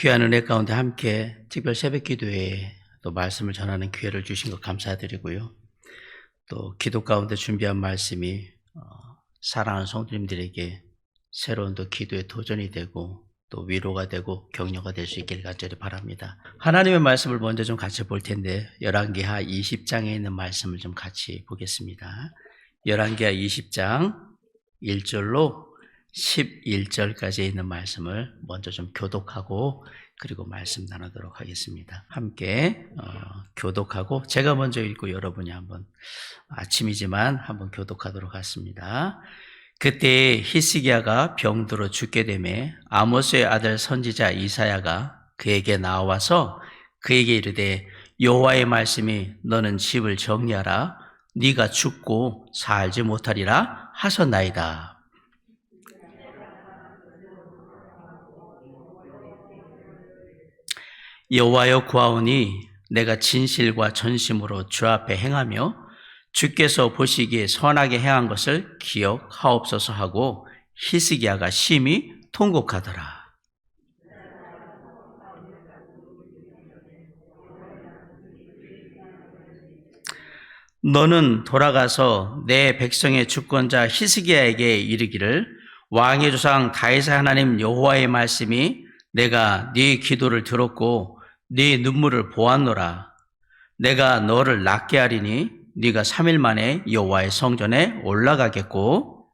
귀한 은혜 가운데 함께 특별 새벽 기도에 또 말씀을 전하는 기회를 주신 것 감사드리고요. 또 기도 가운데 준비한 말씀이 사랑하는 성도님들에게 새로운 또 기도의 도전이 되고 또 위로가 되고 격려가 될 수 있기를 간절히 바랍니다. 하나님의 말씀을 먼저 좀 같이 볼 텐데 열왕기하 20장에 있는 말씀을 좀 같이 보겠습니다. 열왕기하 20장 1절로 11절까지 있는 말씀을 먼저 좀 교독하고 그리고 말씀 나누도록 하겠습니다. 함께 교독하고 제가 먼저 읽고 여러분이 한번 아침이지만 한번 교독하도록 하겠습니다. 그때 히스기야가 병들어 죽게 되매 아모스의 아들 선지자 이사야가 그에게 나와서 그에게 이르되 여호와의 말씀이 너는 집을 정리하라 네가 죽고 살지 못하리라 하셨나이다. 여호와여 구하오니 내가 진실과 전심으로 주 앞에 행하며 주께서 보시기에 선하게 행한 것을 기억하옵소서 하고 히스기야가 심히 통곡하더라. 너는 돌아가서 내 백성의 주권자 히스기야에게 이르기를 왕의 조상 다윗의 하나님 여호와의 말씀이 내가 네 기도를 들었고 네 눈물을 보았노라. 내가 너를 낫게 하리니 네가 3일 만에 여호와의 성전에 올라가겠고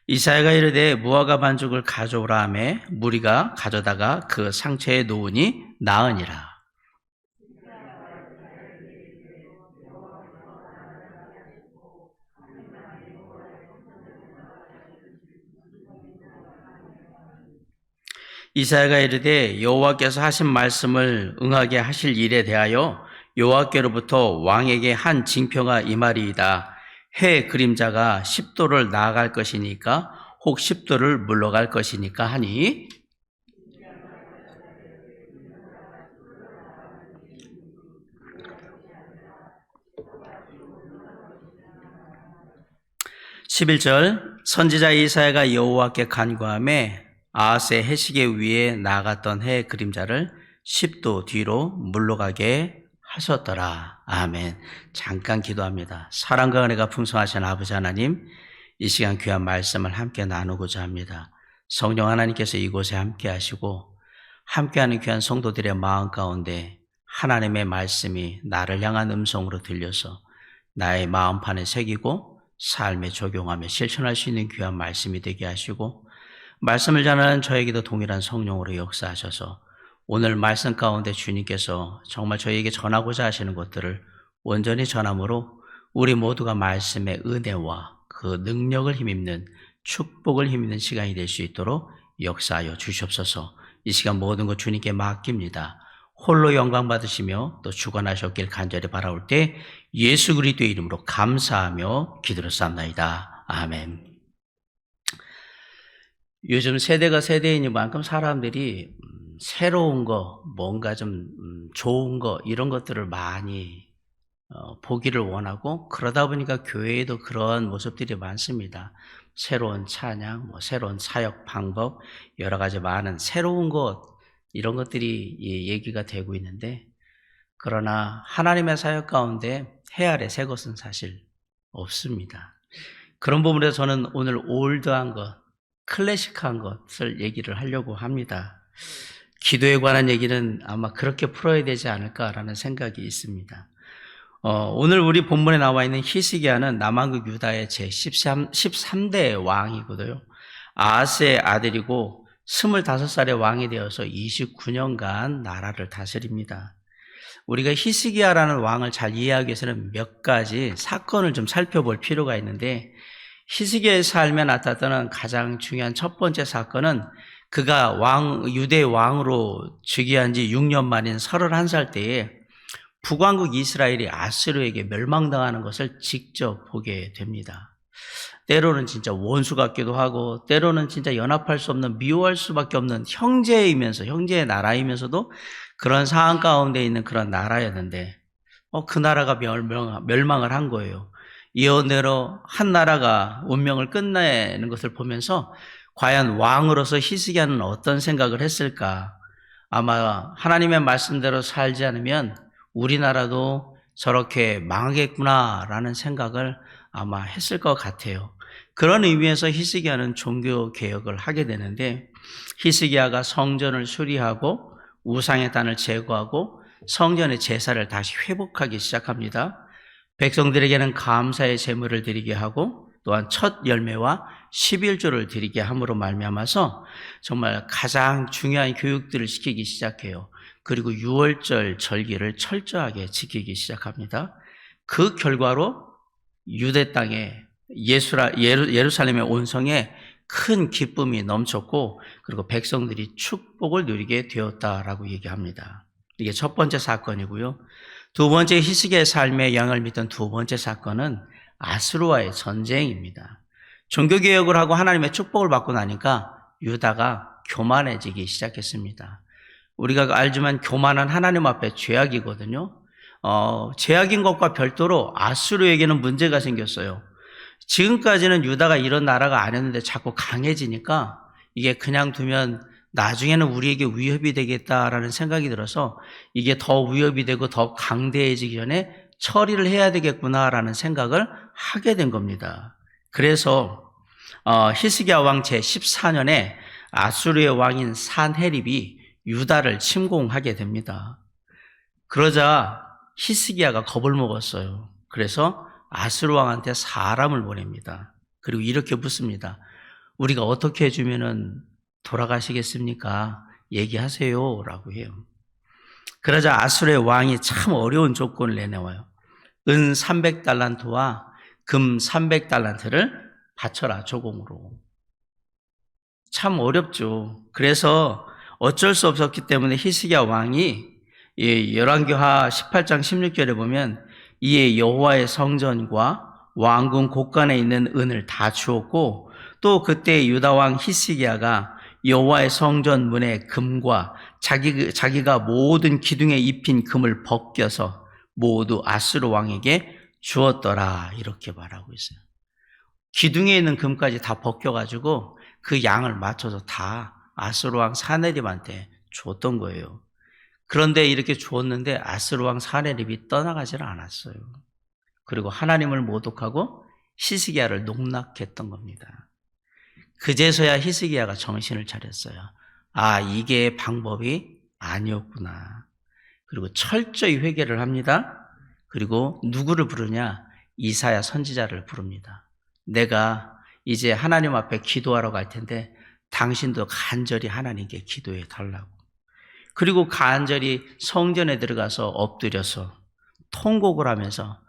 이사야가 이르되 무화과 반죽을 가져오라 하며 무리가 가져다가 그 상처에 놓으니 나으니라. 이사야가 이르되 여호와께서 하신 말씀을 응하게 하실 일에 대하여 여호와께로부터 왕에게 한 징표가 임하리이다. 해 그림자가 10도를 나아갈 것이니까 혹 10도를 물러갈 것이니까 하니 11절 선지자 이사야가 여호와께 간구하매 아하스의 해시계 위에 나갔던 해 그림자를 10도 뒤로 물러가게 하셨더라. 아멘. 잠깐 기도합니다. 사랑과 은혜가 풍성하신 아버지 하나님, 이 시간 귀한 말씀을 함께 나누고자 합니다. 성령 하나님께서 이곳에 함께 하시고 함께하는 귀한 성도들의 마음 가운데 하나님의 말씀이 나를 향한 음성으로 들려서 나의 마음판에 새기고 삶에 적용하며 실천할 수 있는 귀한 말씀이 되게 하시고 말씀을 전하는 저에게도 동일한 성령으로 역사하셔서 오늘 말씀 가운데 주님께서 정말 저희에게 전하고자 하시는 것들을 온전히 전함으로 우리 모두가 말씀의 은혜와 그 능력을 힘입는 축복을 힘입는 시간이 될 수 있도록 역사하여 주시옵소서. 이 시간 모든 것 주님께 맡깁니다. 홀로 영광 받으시며 또 주관하셨길 간절히 바라올 때 예수 그리스도의 이름으로 감사하며 기도를 쌓나이다. 아멘. 요즘 세대가 세대이니만큼 사람들이 새로운 거, 뭔가 좀 좋은 거 이런 것들을 많이 보기를 원하고 그러다 보니까 교회에도 그런 모습들이 많습니다. 새로운 찬양, 새로운 사역 방법, 여러 가지 많은 새로운 것 이런 것들이 얘기가 되고 있는데 그러나 하나님의 사역 가운데 해 아래 새 것은 사실 없습니다. 그런 부분에서 저는 오늘 올드한 것, 클래식한 것을 얘기를 하려고 합니다. 기도에 관한 얘기는 아마 그렇게 풀어야 되지 않을까라는 생각이 있습니다. 오늘 우리 본문에 나와 있는 히스기야는 남왕국 유다의 제13대 왕이거든요. 아하스의 아들이고 25살의 왕이 되어서 29년간 나라를 다스립니다. 우리가 히스기야라는 왕을 잘 이해하기 위해서는 몇 가지 사건을 좀 살펴볼 필요가 있는데 히스기야의 삶에 나타나는 가장 중요한 첫 번째 사건은 그가 유대 왕으로 즉위한 지 6년 만인 31살 때에 북왕국 이스라엘이 아수르에게 멸망당하는 것을 직접 보게 됩니다. 때로는 진짜 원수 같기도 하고 때로는 진짜 연합할 수 없는 미워할 수밖에 없는 형제이면서 형제의 나라이면서도 그런 상황 가운데 있는 그런 나라였는데 그 나라가 멸망을 한 거예요. 예언대로 한 나라가 운명을 끝내는 것을 보면서 과연 왕으로서 히스기야는 어떤 생각을 했을까? 아마 하나님의 말씀대로 살지 않으면 우리나라도 저렇게 망하겠구나라는 생각을 아마 했을 것 같아요. 그런 의미에서 히스기야는 종교 개혁을 하게 되는데 히스기야가 성전을 수리하고 우상의 단을 제거하고 성전의 제사를 다시 회복하기 시작합니다. 백성들에게는 감사의 제물을 드리게 하고 또한 첫 열매와 11조를 드리게 함으로 말미암아서 정말 가장 중요한 교육들을 시키기 시작해요. 그리고 유월절 절기를 철저하게 지키기 시작합니다. 그 결과로 유대 땅에 예루살렘의 온성에 큰 기쁨이 넘쳤고 그리고 백성들이 축복을 누리게 되었다라고 얘기합니다. 이게 첫 번째 사건이고요. 두 번째 히스기야의 삶에 영향을 미쳤던 두 번째 사건은 아수르와의 전쟁입니다. 종교개혁을 하고 하나님의 축복을 받고 나니까 유다가 교만해지기 시작했습니다. 우리가 알지만 교만은 하나님 앞에 죄악이거든요. 죄악인 것과 별도로 아수르에게는 문제가 생겼어요. 지금까지는 유다가 이런 나라가 아니었는데 자꾸 강해지니까 이게 그냥 두면 나중에는 우리에게 위협이 되겠다라는 생각이 들어서 이게 더 위협이 되고 더 강대해지기 전에 처리를 해야 되겠구나라는 생각을 하게 된 겁니다. 그래서 히스기야 왕 제14년에 아수르의 왕인 산헤립이 유다를 침공하게 됩니다. 그러자 히스기야가 겁을 먹었어요. 그래서 아수르 왕한테 사람을 보냅니다. 그리고 이렇게 묻습니다. 우리가 어떻게 해주면은 돌아가시겠습니까? 얘기하세요 라고 해요. 그러자 아수르의 왕이 참 어려운 조건을 내놓아요. 은 300달란트와 금 300달란트를 바쳐라 조공으로. 참 어렵죠. 그래서 어쩔 수 없었기 때문에 히스기야 왕이 열왕기하 18장 16절에 보면 이에 여호와의 성전과 왕궁 곳간에 있는 은을 다 주었고 또 그때 유다 왕 히스기야가 여호와의 성전 문의 금과 자기가 모든 기둥에 입힌 금을 벗겨서 모두 아수르 왕에게 주었더라 이렇게 말하고 있어요. 기둥에 있는 금까지 다 벗겨가지고 그 양을 맞춰서 다 아수르 왕 사네립한테 줬던 거예요. 그런데 이렇게 주었는데 아수르 왕 사네립이 떠나가질 않았어요. 그리고 하나님을 모독하고 히스기야를 농락했던 겁니다. 그제서야 히스기야가 정신을 차렸어요. 아, 이게 방법이 아니었구나. 그리고 철저히 회개를 합니다. 그리고 누구를 부르냐? 이사야 선지자를 부릅니다. 내가 이제 하나님 앞에 기도하러 갈 텐데 당신도 간절히 하나님께 기도해 달라고. 그리고 간절히 성전에 들어가서 엎드려서 통곡을 하면서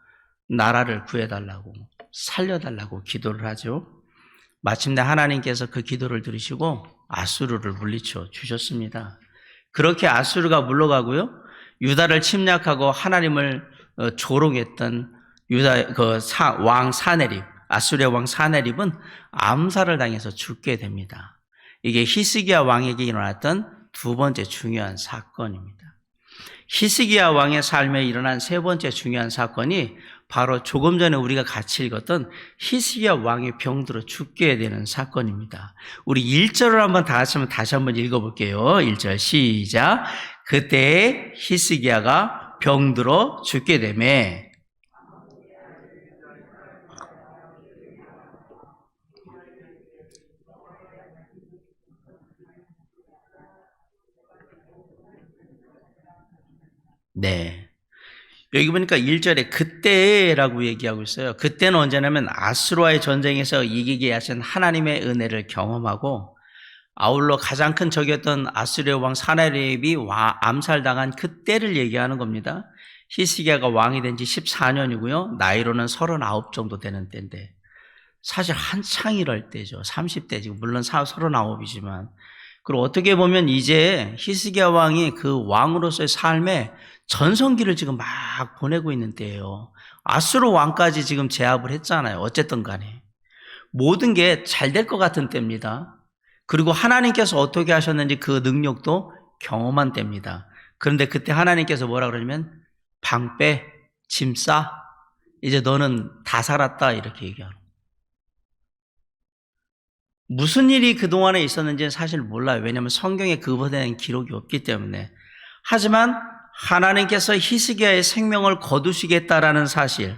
나라를 구해달라고 살려달라고 기도를 하죠. 마침내 하나님께서 그 기도를 들으시고 아수르를 물리쳐 주셨습니다. 그렇게 아수르가 물러가고요. 유다를 침략하고 하나님을 조롱했던 유다 왕 사네립, 아수르의 왕 사네립은 암살을 당해서 죽게 됩니다. 이게 히스기야 왕에게 일어났던 두 번째 중요한 사건입니다. 히스기야 왕의 삶에 일어난 세 번째 중요한 사건이 바로 조금 전에 우리가 같이 읽었던 히스기야 왕의 병들어 죽게 되는 사건입니다. 우리 1절을 한번 다 같이 한번 읽어볼게요. 1절 시작. 그때 히스기야가 병들어 죽게 되매 네. 여기 보니까 1절에 그때라고 얘기하고 있어요. 그때는 언제냐면 아수르와의 전쟁에서 이기게 하신 하나님의 은혜를 경험하고 아울러 가장 큰 적이었던 아수르의 왕 사네립이 암살당한 그때를 얘기하는 겁니다. 히스기야가 왕이 된 지 14년이고요. 나이로는 39 정도 되는 때인데 사실 한창 이럴 때죠. 30대 지금 물론 39이지만 그리고 어떻게 보면 이제 히스기야 왕이 그 왕으로서의 삶에 전성기를 지금 막 보내고 있는 때예요. 아수르 왕까지 지금 제압을 했잖아요. 어쨌든 간에. 모든 게 잘 될 것 같은 때입니다. 그리고 하나님께서 어떻게 하셨는지 그 능력도 경험한 때입니다. 그런데 그때 하나님께서 뭐라 그러냐면 방 빼, 짐 싸, 이제 너는 다 살았다 이렇게 얘기하는 거예요. 무슨 일이 그동안에 있었는지는 사실 몰라요. 왜냐하면 성경에 그것에 대한 기록이 없기 때문에. 하지만 하나님께서 히스기야의 생명을 거두시겠다라는 사실,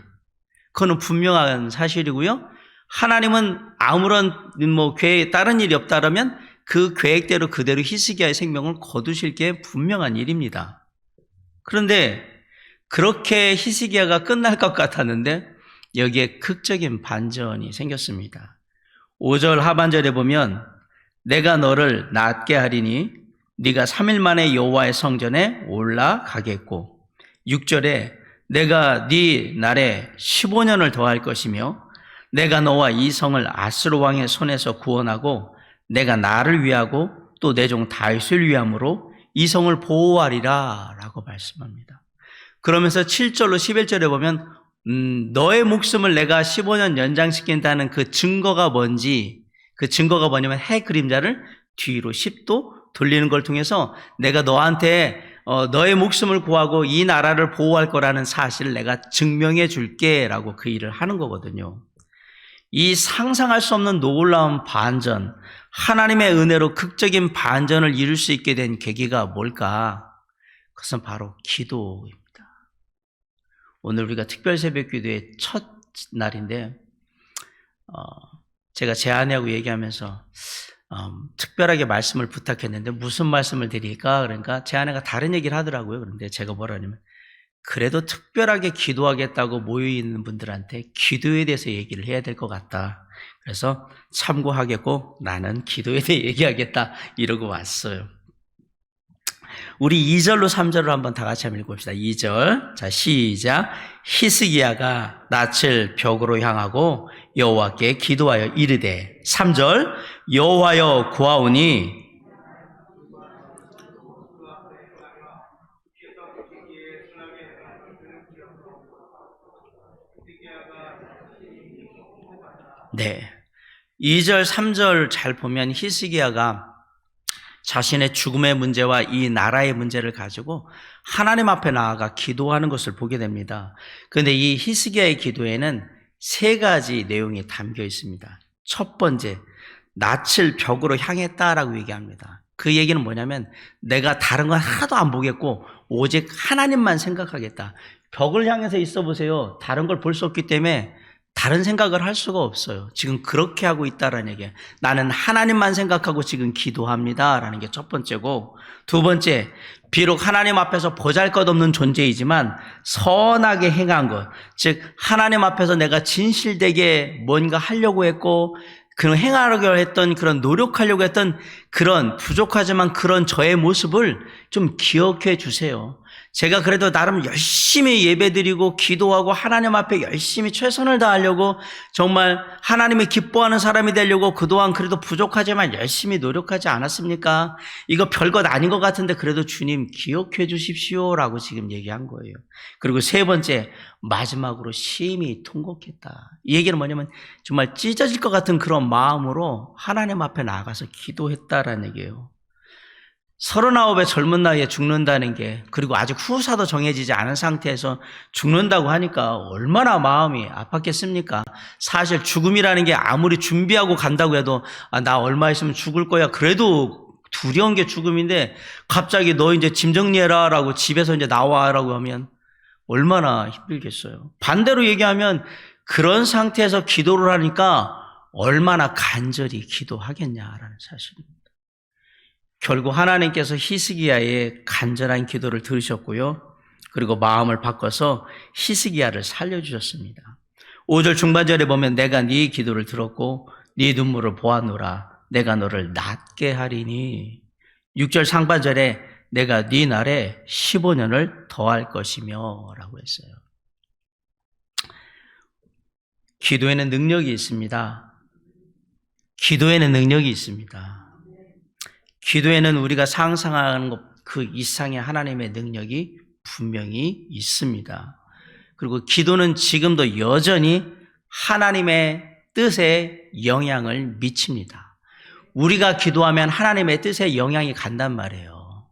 그거는 분명한 사실이고요. 하나님은 아무런 계획, 다른 일이 없다라면 그 계획대로 그대로 히스기야의 생명을 거두실 게 분명한 일입니다. 그런데 그렇게 히스기야가 끝날 것 같았는데 여기에 극적인 반전이 생겼습니다. 5절 하반절에 보면 내가 너를 낫게 하리니 네가 3일 만에 여호와의 성전에 올라가겠고, 6절에 내가 네 날에 15년을 더할 것이며 내가 너와 이 성을 아스로 왕의 손에서 구원하고 내가 나를 위하고 또 내 종 다윗을 위함으로 이 성을 보호하리라 라고 말씀합니다. 그러면서 7절로 11절에 보면 너의 목숨을 내가 15년 연장시킨다는 그 증거가 뭔지, 그 증거가 뭐냐면 해 그림자를 뒤로 10도 돌리는 걸 통해서 내가 너한테 너의 목숨을 구하고 이 나라를 보호할 거라는 사실을 내가 증명해 줄게 라고 그 일을 하는 거거든요. 이 상상할 수 없는 놀라운 반전, 하나님의 은혜로 극적인 반전을 이룰 수 있게 된 계기가 뭘까? 그것은 바로 기도입니다. 오늘 우리가 특별 새벽 기도의 첫 날인데 제가 제 아내하고 얘기하면서 특별하게 말씀을 부탁했는데 무슨 말씀을 드릴까? 그러니까 제 아내가 다른 얘기를 하더라고요. 그런데 제가 뭐라냐면 그래도 특별하게 기도하겠다고 모여있는 분들한테 기도에 대해서 얘기를 해야 될 것 같다. 그래서 참고하겠고 나는 기도에 대해 얘기하겠다 이러고 왔어요. 우리 2절로 3절로 한번 다 같이 한번 읽어봅시다. 2절, 자 시작. 히스기야가 낯을 벽으로 향하고 여호와께 기도하여 이르되, 3절 여호와여 구하오니 네, 2절 3절 잘 보면 히스기야가 자신의 죽음의 문제와 이 나라의 문제를 가지고 하나님 앞에 나아가 기도하는 것을 보게 됩니다. 그런데 이 히스기야의 기도에는 세 가지 내용이 담겨 있습니다. 첫 번째, 낯을 벽으로 향했다라고 얘기합니다. 그 얘기는 뭐냐면 내가 다른 건 하나도 안 보겠고 오직 하나님만 생각하겠다. 벽을 향해서 있어 보세요. 다른 걸 볼 수 없기 때문에 다른 생각을 할 수가 없어요. 지금 그렇게 하고 있다라는 얘기예요. 나는 하나님만 생각하고 지금 기도합니다라는 게 첫 번째고, 두 번째, 비록 하나님 앞에서 보잘것없는 존재이지만 선하게 행한 것, 즉 하나님 앞에서 내가 진실되게 뭔가 하려고 했고 그 행하려고 했던 그런 노력하려고 했던 그런 부족하지만 그런 저의 모습을 좀 기억해 주세요. 제가 그래도 나름 열심히 예배드리고 기도하고 하나님 앞에 열심히 최선을 다하려고 정말 하나님이 기뻐하는 사람이 되려고 그동안 그래도 부족하지만 열심히 노력하지 않았습니까? 이거 별것 아닌 것 같은데 그래도 주님 기억해 주십시오라고 지금 얘기한 거예요. 그리고 세 번째, 마지막으로 심히 통곡했다. 이 얘기는 뭐냐면 정말 찢어질 것 같은 그런 마음으로 하나님 앞에 나가서 기도했다라는 얘기예요. 39의 젊은 나이에 죽는다는 게, 그리고 아직 후사도 정해지지 않은 상태에서 죽는다고 하니까 얼마나 마음이 아팠겠습니까? 사실 죽음이라는 게 아무리 준비하고 간다고 해도 나 얼마 있으면 죽을 거야 그래도 두려운 게 죽음인데 갑자기 너 이제 짐 정리해라 라고 집에서 이제 나와라고 하면 얼마나 힘들겠어요. 반대로 얘기하면 그런 상태에서 기도를 하니까 얼마나 간절히 기도하겠냐라는 사실입니다. 결국 하나님께서 히스기야의 간절한 기도를 들으셨고요. 그리고 마음을 바꿔서 히스기야를 살려주셨습니다. 5절 중반절에 보면 내가 네 기도를 들었고 네 눈물을 보았노라. 내가 너를 낫게 하리니. 6절 상반절에 내가 네 날에 15년을 더할 것이며 라고 했어요. 기도에는 능력이 있습니다. 기도에는 능력이 있습니다. 기도에는 우리가 상상하는 것 그 이상의 하나님의 능력이 분명히 있습니다. 그리고 기도는 지금도 여전히 하나님의 뜻에 영향을 미칩니다. 우리가 기도하면 하나님의 뜻에 영향이 간단 말이에요.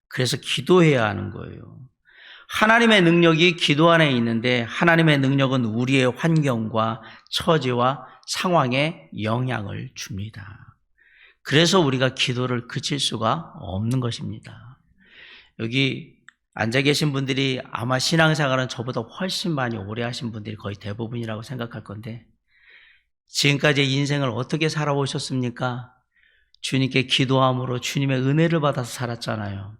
그래서 기도해야 하는 거예요. 하나님의 능력이 기도 안에 있는데 하나님의 능력은 우리의 환경과 처지와 상황에 영향을 줍니다. 그래서 우리가 기도를 그칠 수가 없는 것입니다. 여기 앉아 계신 분들이 아마 신앙생활은 저보다 훨씬 많이 오래 하신 분들이 거의 대부분이라고 생각할 건데 지금까지 인생을 어떻게 살아오셨습니까? 주님께 기도함으로 주님의 은혜를 받아서 살았잖아요.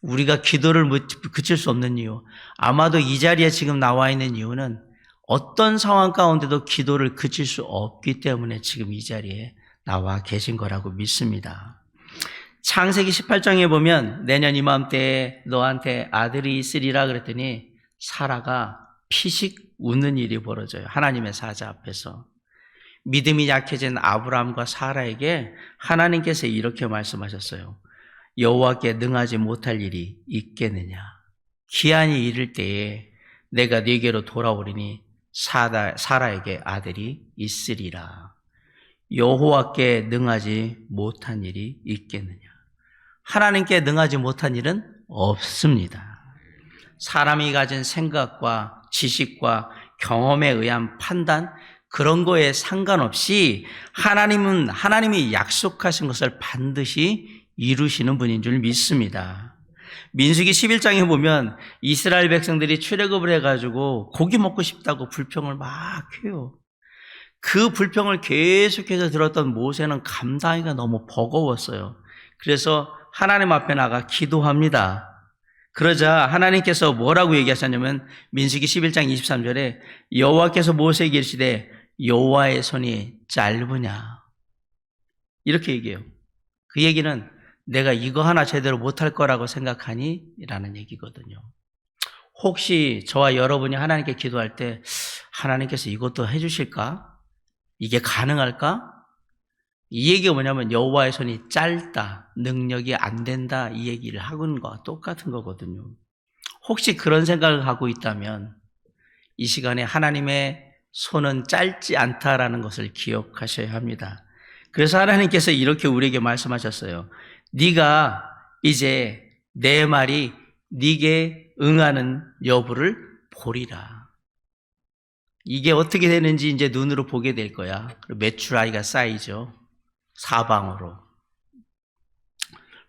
우리가 기도를 그칠 수 없는 이유, 아마도 이 자리에 지금 나와 있는 이유는 어떤 상황 가운데도 기도를 그칠 수 없기 때문에 지금 이 자리에 나와 계신 거라고 믿습니다. 창세기 18장에 보면 내년 이맘때에 너한테 아들이 있으리라 그랬더니 사라가 피식 웃는 일이 벌어져요. 하나님의 사자 앞에서. 믿음이 약해진 아브라함과 사라에게 하나님께서 이렇게 말씀하셨어요. 여호와께 능하지 못할 일이 있겠느냐. 기한이 이를 때에 내가 네게로 돌아오리니 사라에게 아들이 있으리라. 여호와께 능하지 못한 일이 있겠느냐. 하나님께 능하지 못한 일은 없습니다. 사람이 가진 생각과 지식과 경험에 의한 판단, 그런 거에 상관없이 하나님이 약속하신 것을 반드시 이루시는 분인 줄 믿습니다. 민수기 11장에 보면 이스라엘 백성들이 출애굽을 해가지고 고기 먹고 싶다고 불평을 막 해요. 그 불평을 계속해서 들었던 모세는 감당하기가 너무 버거웠어요. 그래서 하나님 앞에 나가 기도합니다. 그러자 하나님께서 뭐라고 얘기하셨냐면 민수기 11장 23절에 여호와께서 모세에게 이르시되 여호와의 손이 짧으냐 이렇게 얘기해요. 그 얘기는 내가 이거 하나 제대로 못할 거라고 생각하니? 라는 얘기거든요. 혹시 저와 여러분이 하나님께 기도할 때 하나님께서 이것도 해주실까? 이게 가능할까? 이 얘기가 뭐냐면 여호와의 손이 짧다, 능력이 안 된다 이 얘기를 하는 거와 똑같은 거거든요. 혹시 그런 생각을 하고 있다면 이 시간에 하나님의 손은 짧지 않다라는 것을 기억하셔야 합니다. 그래서 하나님께서 이렇게 우리에게 말씀하셨어요. 네가 이제 내 말이 네게 응하는 여부를 보리라. 이게 어떻게 되는지 이제 눈으로 보게 될 거야. 메추라기가 쌓이죠. 사방으로.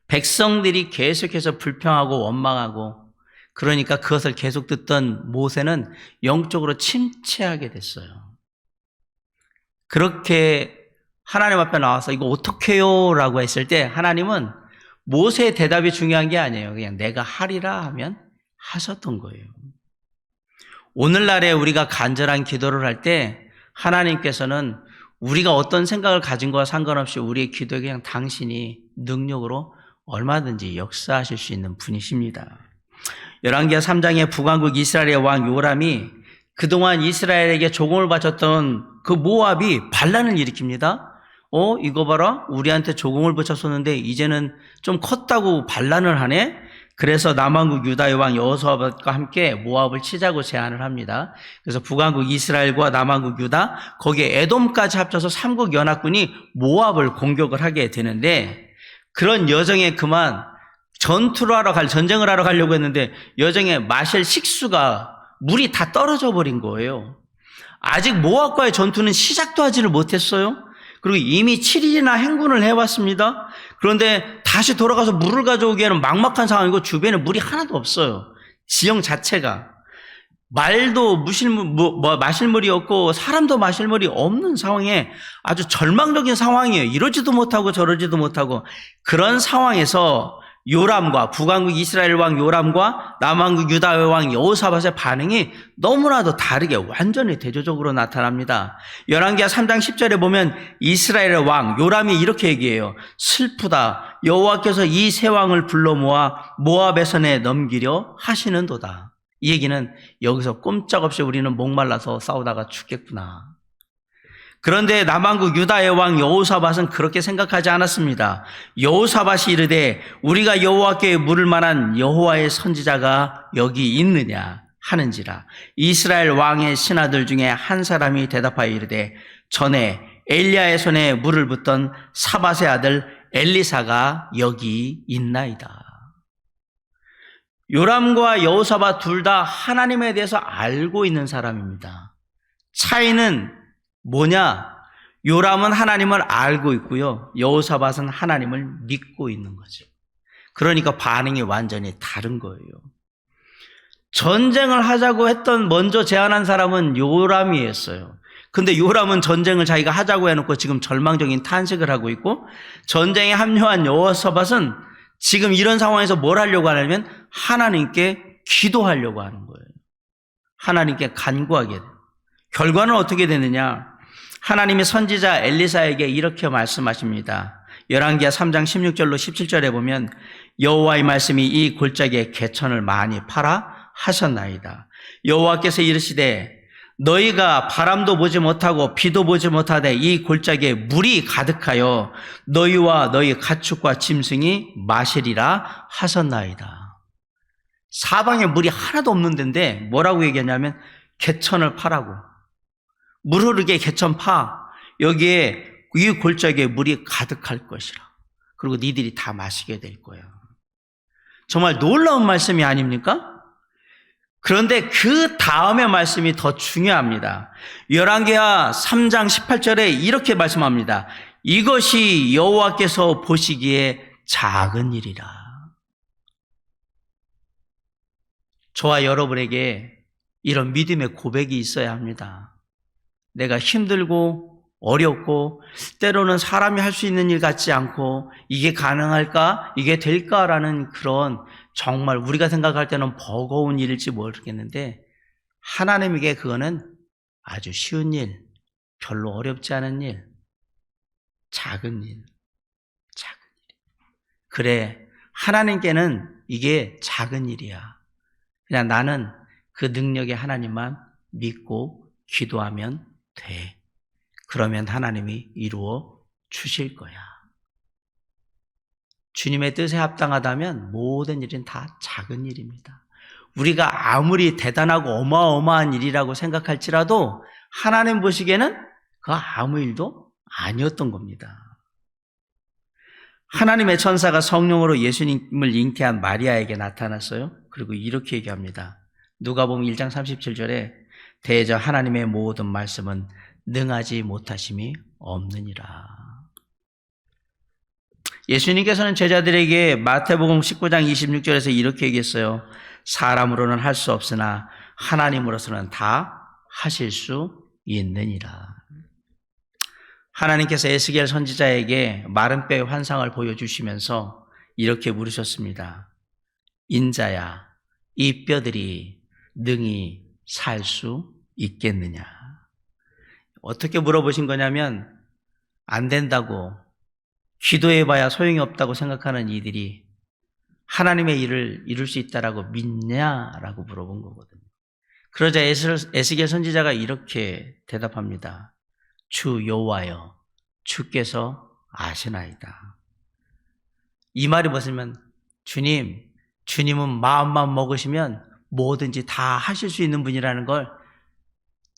백성들이 계속해서 불평하고 원망하고 그러니까 그것을 계속 듣던 모세는 영적으로 침체하게 됐어요. 그렇게 하나님 앞에 나와서 이거 어떡해요? 라고 했을 때 하나님은 모세의 대답이 중요한 게 아니에요. 그냥 내가 하리라 하면 하셨던 거예요. 오늘날에 우리가 간절한 기도를 할 때 하나님께서는 우리가 어떤 생각을 가진 거와 상관없이 우리의 기도에 그냥 당신이 능력으로 얼마든지 역사하실 수 있는 분이십니다. 열왕기하 3장의 북왕국 이스라엘의 왕 요람이 그동안 이스라엘에게 조공을 바쳤던 그 모압이 반란을 일으킵니다. 이거 봐라. 우리한테 조공을 바쳤었는데 이제는 좀 컸다고 반란을 하네. 그래서 남왕국 유다의 왕 여호사밧과 함께 모압을 치자고 제안을 합니다. 그래서 북왕국 이스라엘과 남왕국 유다, 거기에 에돔까지 합쳐서 삼국 연합군이 모압을 공격을 하게 되는데 그런 여정에 그만 전쟁을 하러 가려고 했는데 여정에 마실 식수가 물이 다 떨어져 버린 거예요. 아직 모압과의 전투는 시작도 하지를 못했어요. 그리고 이미 7일이나 행군을 해왔습니다. 그런데 다시 돌아가서 물을 가져오기에는 막막한 상황이고 주변에 물이 하나도 없어요. 지형 자체가. 말도 마실 물이 없고 사람도 마실 물이 없는 상황에 아주 절망적인 상황이에요. 이러지도 못하고 저러지도 못하고. 그런 상황에서 요람과 북왕국 이스라엘 왕 요람과 남왕국 유다의 왕 여호사밧의 반응이 너무나도 다르게 완전히 대조적으로 나타납니다. 열왕기하 3장 10절에 보면 이스라엘의 왕 요람이 이렇게 얘기해요. 슬프다. 여호와께서 이 세 왕을 불러 모아 모압의 손에 넘기려 하시는도다. 이 얘기는 여기서 꼼짝없이 우리는 목말라서 싸우다가 죽겠구나. 그런데 남왕국 유다의 왕 여호사밧은 그렇게 생각하지 않았습니다. 여호사밧이 이르되 우리가 여호와께 물을 만한 여호와의 선지자가 여기 있느냐 하는지라. 이스라엘 왕의 신하들 중에 한 사람이 대답하여 이르되 전에 엘리야의 손에 물을 붓던 사밧의 아들 엘리사가 여기 있나이다. 요람과 여호사밧 둘 다 하나님에 대해서 알고 있는 사람입니다. 차이는 뭐냐? 요람은 하나님을 알고 있고요, 여호사밧은 하나님을 믿고 있는 거죠. 그러니까 반응이 완전히 다른 거예요. 전쟁을 하자고 했던 먼저 제안한 사람은 요람이었어요. 근데 요람은 전쟁을 자기가 하자고 해놓고 지금 절망적인 탄식을 하고 있고, 전쟁에 합류한 여호사밧은 지금 이런 상황에서 뭘 하려고 하냐면 하나님께 기도하려고 하는 거예요. 하나님께 간구하게 돼요. 결과는 어떻게 되느냐? 하나님이 선지자 엘리사에게 이렇게 말씀하십니다. 열왕기하 3장 16절로 17절에 보면 여호와의 말씀이 이 골짜기에 개천을 많이 팔아 하셨나이다. 여호와께서 이르시되 너희가 바람도 보지 못하고 비도 보지 못하되 이 골짜기에 물이 가득하여 너희와 너희 가축과 짐승이 마시리라 하셨나이다. 사방에 물이 하나도 없는 데인데 뭐라고 얘기하냐면 개천을 파라고. 물 흐르게 개천 파. 여기에 이 골짜기에 물이 가득할 것이라. 그리고 니들이 다 마시게 될 거야. 정말 놀라운 말씀이 아닙니까? 그런데 그 다음의 말씀이 더 중요합니다. 열왕기하 3장 18절에 이렇게 말씀합니다. 이것이 여호와께서 보시기에 작은 일이라. 저와 여러분에게 이런 믿음의 고백이 있어야 합니다. 내가 힘들고 어렵고 때로는 사람이 할 수 있는 일 같지 않고 이게 가능할까? 이게 될까라는 그런 정말 우리가 생각할 때는 버거운 일일지 모르겠는데 하나님에게 그거는 아주 쉬운 일, 별로 어렵지 않은 일, 작은 일, 작은 일. 그래, 하나님께는 이게 작은 일이야. 그냥 나는 그 능력의 하나님만 믿고 기도하면 돼. 그러면 하나님이 이루어 주실 거야. 주님의 뜻에 합당하다면 모든 일은 다 작은 일입니다. 우리가 아무리 대단하고 어마어마한 일이라고 생각할지라도 하나님 보시기에는 그 아무 일도 아니었던 겁니다. 하나님의 천사가 성령으로 예수님을 잉태한 마리아에게 나타났어요. 그리고 이렇게 얘기합니다. 누가복음 1장 37절에 대저 하나님의 모든 말씀은 능하지 못하심이 없느니라. 예수님께서는 제자들에게 마태복음 19장 26절에서 이렇게 얘기했어요. 사람으로는 할 수 없으나 하나님으로서는 다 하실 수 있느니라. 하나님께서 에스겔 선지자에게 마른 뼈의 환상을 보여주시면서 이렇게 물으셨습니다. 인자야, 이 뼈들이 능히 살 수 있겠느냐? 어떻게 물어보신 거냐면 안 된다고, 기도해봐야 소용이 없다고 생각하는 이들이 하나님의 일을 이룰 수 있다라고 믿냐라고 물어본 거거든요. 그러자 에스겔 선지자가 이렇게 대답합니다. 주 여호와여, 주께서 아시나이다. 이 말이 무엇이냐면 주님은 마음만 먹으시면 뭐든지 다 하실 수 있는 분이라는 걸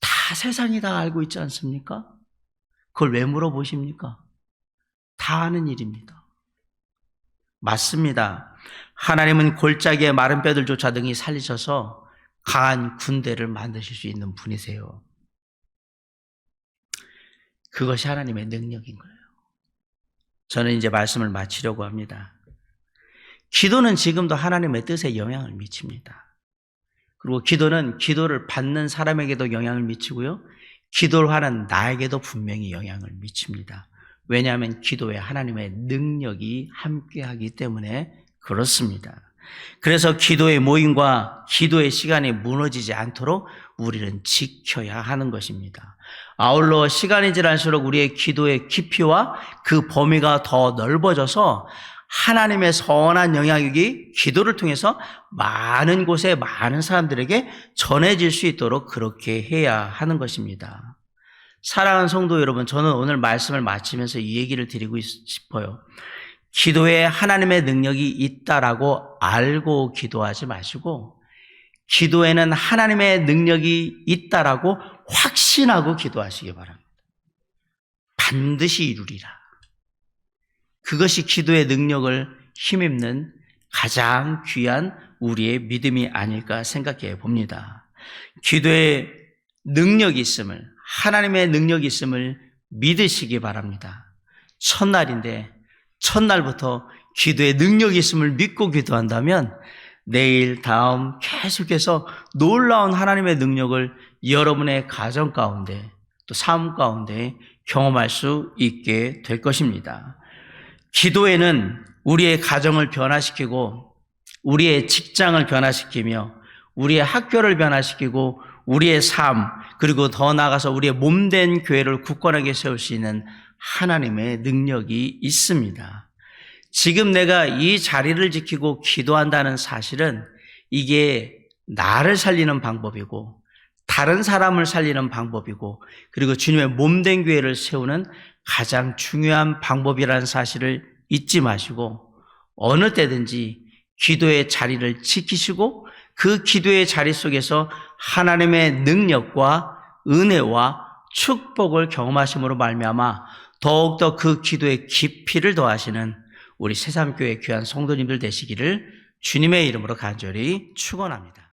다 세상이 다 알고 있지 않습니까? 그걸 왜 물어보십니까? 다 아는 일입니다. 맞습니다. 하나님은 골짜기의 마른 뼈들조차 능히 살리셔서 강한 군대를 만드실 수 있는 분이세요. 그것이 하나님의 능력인 거예요. 저는 이제 말씀을 마치려고 합니다. 기도는 지금도 하나님의 뜻에 영향을 미칩니다. 그리고 기도는 기도를 받는 사람에게도 영향을 미치고요, 기도를 하는 나에게도 분명히 영향을 미칩니다. 왜냐하면 기도에 하나님의 능력이 함께하기 때문에 그렇습니다. 그래서 기도의 모임과 기도의 시간이 무너지지 않도록 우리는 지켜야 하는 것입니다. 아울러 시간이 지날수록 우리의 기도의 깊이와 그 범위가 더 넓어져서 하나님의 선한 영향력이 기도를 통해서 많은 곳에 많은 사람들에게 전해질 수 있도록 그렇게 해야 하는 것입니다. 사랑하는 성도 여러분, 저는 오늘 말씀을 마치면서 이 얘기를 드리고 싶어요. 기도에 하나님의 능력이 있다라고 알고 기도하지 마시고 기도에는 하나님의 능력이 있다라고 확신하고 기도하시기 바랍니다. 반드시 이루리라. 그것이 기도의 능력을 힘입는 가장 귀한 우리의 믿음이 아닐까 생각해 봅니다. 기도의 능력이 있음을, 하나님의 능력이 있음을 믿으시기 바랍니다. 첫날인데 첫날부터 기도의 능력이 있음을 믿고 기도한다면 내일, 다음 계속해서 놀라운 하나님의 능력을 여러분의 가정 가운데 또 삶 가운데 경험할 수 있게 될 것입니다. 기도에는 우리의 가정을 변화시키고 우리의 직장을 변화시키며 우리의 학교를 변화시키고 우리의 삶, 그리고 더 나아가서 우리의 몸된 교회를 굳건하게 세울 수 있는 하나님의 능력이 있습니다. 지금 내가 이 자리를 지키고 기도한다는 사실은 이게 나를 살리는 방법이고 다른 사람을 살리는 방법이고 그리고 주님의 몸된 교회를 세우는 가장 중요한 방법이라는 사실을 잊지 마시고 어느 때든지 기도의 자리를 지키시고 그 기도의 자리 속에서 하나님의 능력과 은혜와 축복을 경험하심으로 말미암아 더욱더 그 기도의 깊이를 더하시는 우리 새삼교회 귀한 성도님들 되시기를 주님의 이름으로 간절히 축원합니다.